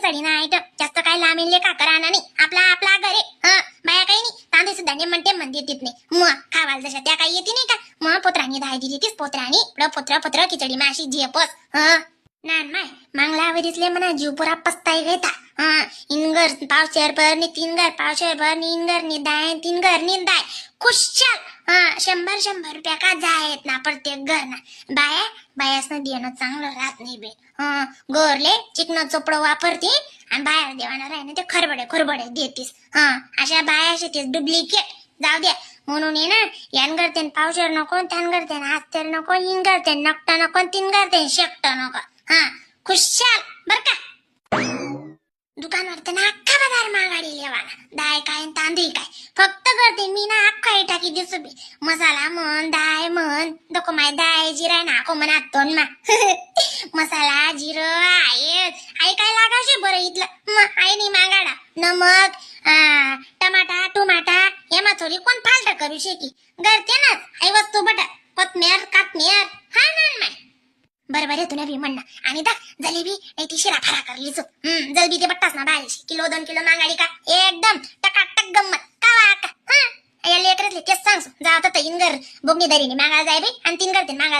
खिचडी ना आयटम जास्त काय लांबीले का करा नाही आपला आपला घरे बाया काही नाही तांदूळ सुद्धा ने म्हणते देत नाही मग खावाल जशा त्या काही येते नाही का मग पोत्रानी दहा दिली पोत्रानी पोत्र खिचडी माशी झेपस नान माय मांगलावरीतले म्हणा जीव पुरा पस्ताई घेता इनगर पावशेर भर नि 3 घर पावशेर भर नि इनगर नि दाय 3 घर नि दाय खुशाल 100 रुपया का जायत ना प्रत्येक घर ना बायासनं देणं चांगलं राहत नाही बे गोरले चिकन चोपडं वापरते आणि बाहेर देवाना राहिने ते खरबडे देतीस अशा बाया शेतीस डुप्लिकेट जाऊ द्या म्हणून ये ना यान करते पावशेर नको त्यान करते हात नको इन करते नकटा नको 3 करते शेकट नको खुशाल बर का दुकानवर तर ना अख्खा बाजार मागाडी लेवाना डाय काय तांदूळ काय फक्त करते मी ना अख्खा टाकी दिसू बी मसाला म्हण डाय म्हण दको माय डाय जिरा नाको म्हणा तोन मा मसाला जिरं आई काय लागाशे बरं इथलं आई नाही मागाडा नमक टमाटा एमा थोडी कोण फालट करू शेकी करते ना आई वस्तू बटा कोथमेर कातमेर माय बरं तुला बी म्हणणं आणि दा जलेबी नाही ती शिरा फरा करली चो जलेबी ते बट्टास ना 12 किलो 2 किलो मागाडी का एकदम टकाटक गंमत कावा का या लेकरातले तेच सांगसो जावं तर इंगर बोगणी दरीने मागायला जाय बी आणि 3 करते मागायला